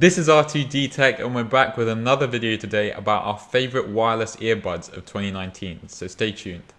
This is R2D Tech and we're back with another video today about our favourite wireless earbuds of 2019, so stay tuned.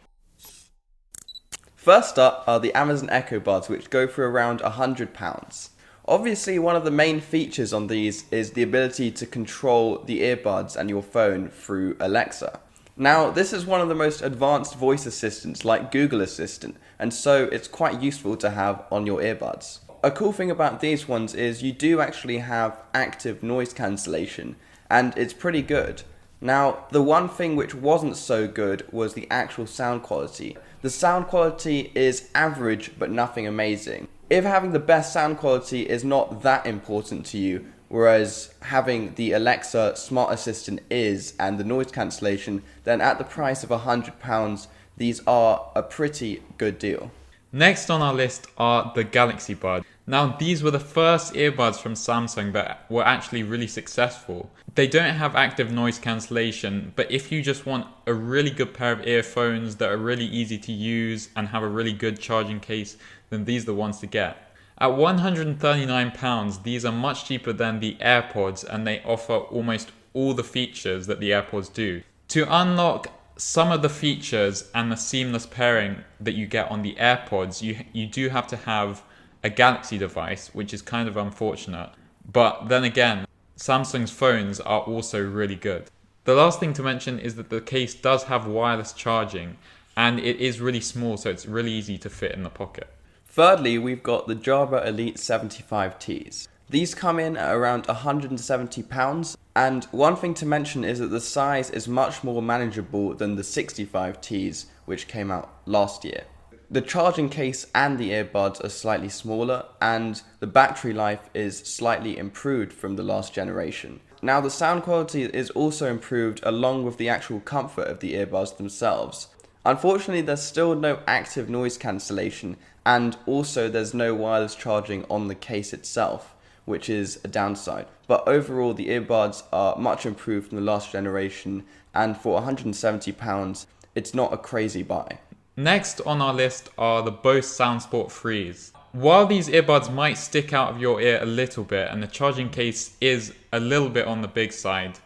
First up are the Amazon Echo Buds, which go for around £100. Obviously, one of the main features on these is the ability to control the earbuds and your phone through Alexa. Now, this is one of the most advanced voice assistants like Google Assistant, and so it's quite useful to have on your earbuds. A cool thing about these ones is you do actually have active noise cancellation, and it's pretty good. Now, the one thing which wasn't so good was the actual sound quality. The sound quality is average, but nothing amazing. If having the best sound quality is not that important to you, whereas having the Alexa Smart Assistant is, and the noise cancellation, then at the price of £100, these are a pretty good deal. Next on our list are the Galaxy Buds. Now, these were the first earbuds from Samsung that were actually really successful. They don't have active noise cancellation, but if you just want a really good pair of earphones that are really easy to use and have a really good charging case, then these are the ones to get. At £139, these are much cheaper than the AirPods and they offer almost all the features that the AirPods do. To unlock some of the features and the seamless pairing that you get on the AirPods, you do have to have a Galaxy device, which is kind of unfortunate. But then again, Samsung's phones are also really good. The last thing to mention is that the case does have wireless charging and it is really small, so it's really easy to fit in the pocket. Thirdly, we've got the Jabra Elite 75Ts. These come in at around £170, and one thing to mention is that the size is much more manageable than the 65Ts, which came out last year. The charging case and the earbuds are slightly smaller, and the battery life is slightly improved from the last generation. Now, the sound quality is also improved along with the actual comfort of the earbuds themselves. Unfortunately, there's still no active noise cancellation, and also there's no wireless charging on the case itself, which is a downside. But overall, the earbuds are much improved from the last generation, and for £170, it's not a crazy buy. Next on our list are the Bose SoundSport 3s. While these earbuds might stick out of your ear a little bit and the charging case is a little bit on the big side,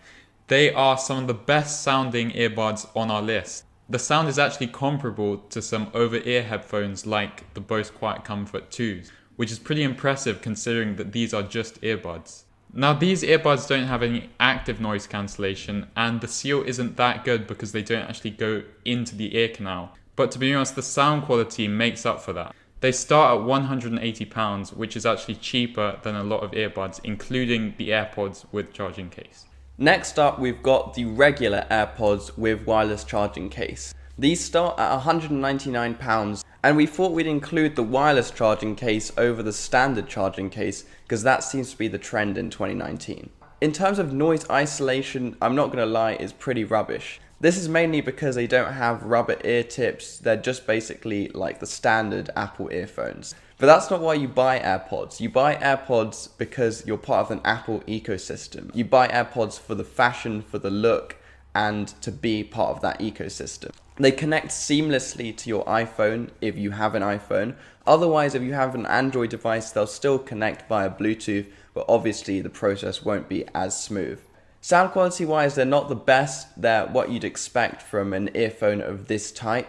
they are some of the best sounding earbuds on our list. The sound is actually comparable to some over-ear headphones like the Bose Quiet Comfort 2s, which is pretty impressive considering that these are just earbuds. Now, these earbuds don't have any active noise cancellation and the seal isn't that good because they don't actually go into the ear canal. But to be honest, the sound quality makes up for that. They start at £180, which is actually cheaper than a lot of earbuds, including the AirPods with charging case. Next up, we've got the regular AirPods with wireless charging case. These start at £199, and we thought we'd include the wireless charging case over the standard charging case because that seems to be the trend in 2019. In terms of noise isolation, I'm not going to lie, it's pretty rubbish. This is mainly because they don't have rubber ear tips, they're just basically like the standard Apple earphones. But that's not why you buy AirPods. You buy AirPods because you're part of an Apple ecosystem. You buy AirPods for the fashion, for the look, and to be part of that ecosystem. They connect seamlessly to your iPhone if you have an iPhone. Otherwise, if you have an Android device, they'll still connect via Bluetooth, but obviously the process won't be as smooth. Sound quality wise, they're not the best. They're what you'd expect from an earphone of this type,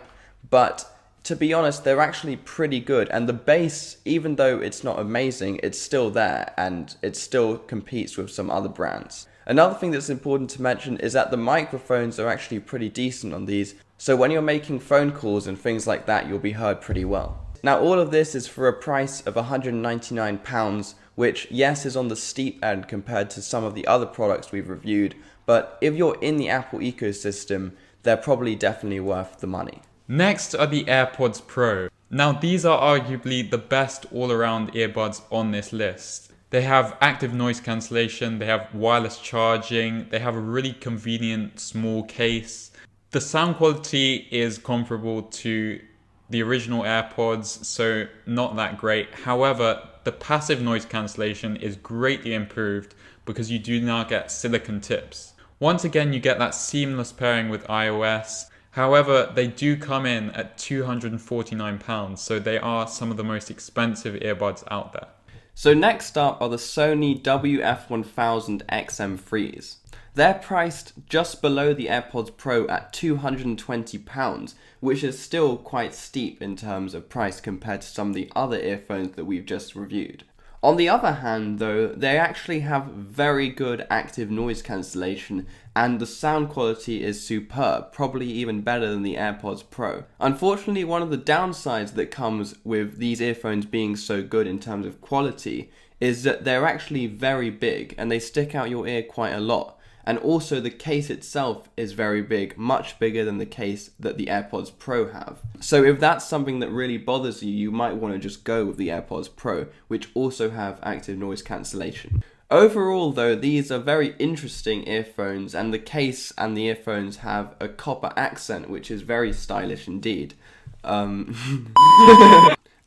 but to be honest, they're actually pretty good. And the bass, even though it's not amazing, it's still there and it still competes with some other brands. Another thing that's important to mention is that the microphones are actually pretty decent on these. So when you're making phone calls and things like that, you'll be heard pretty well. Now, all of this is for a price of £199, which, yes, is on the steep end compared to some of the other products we've reviewed, but if you're in the Apple ecosystem, they're probably definitely worth the money. Next are the AirPods Pro. Now, these are arguably the best all-around earbuds on this list. They have active noise cancellation, they have wireless charging, they have a really convenient small case. The sound quality is comparable to the original AirPods, so not that great. However, the passive noise cancellation is greatly improved because you do now get silicone tips. Once again, you get that seamless pairing with iOS. However, they do come in at £249, so they are some of the most expensive earbuds out there. So next up are the Sony WF-1000 XM3s. They're priced just below the AirPods Pro at £220, which is still quite steep in terms of price compared to some of the other earphones that we've just reviewed. On the other hand though, they actually have very good active noise cancellation and the sound quality is superb, probably even better than the AirPods Pro. Unfortunately, one of the downsides that comes with these earphones being so good in terms of quality is that they're actually very big and they stick out your ear quite a lot. And also the case itself is very big, much bigger than the case that the AirPods Pro have. So if that's something that really bothers you, you might want to just go with the AirPods Pro, which also have active noise cancellation. Overall though, these are very interesting earphones, and the case and the earphones have a copper accent, which is very stylish indeed.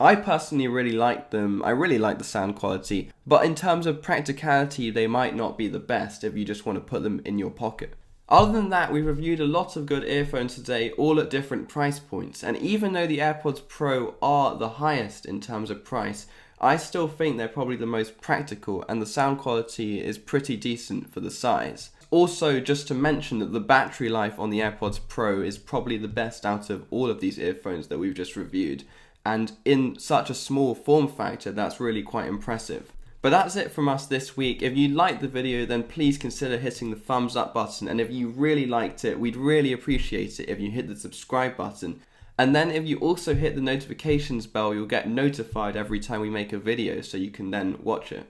I personally really like them. I really like the sound quality, but in terms of practicality, they might not be the best if you just want to put them in your pocket. Other than that, we've reviewed a lot of good earphones today, all at different price points, and even though the AirPods Pro are the highest in terms of price, I still think they're probably the most practical, and the sound quality is pretty decent for the size. Also, just to mention that the battery life on the AirPods Pro is probably the best out of all of these earphones that we've just reviewed. And in such a small form factor, that's really quite impressive. But that's it from us this week. If you liked the video, then please consider hitting the thumbs up button. And if you really liked it, we'd really appreciate it if you hit the subscribe button. And then if you also hit the notifications bell, you'll get notified every time we make a video, so you can then watch it.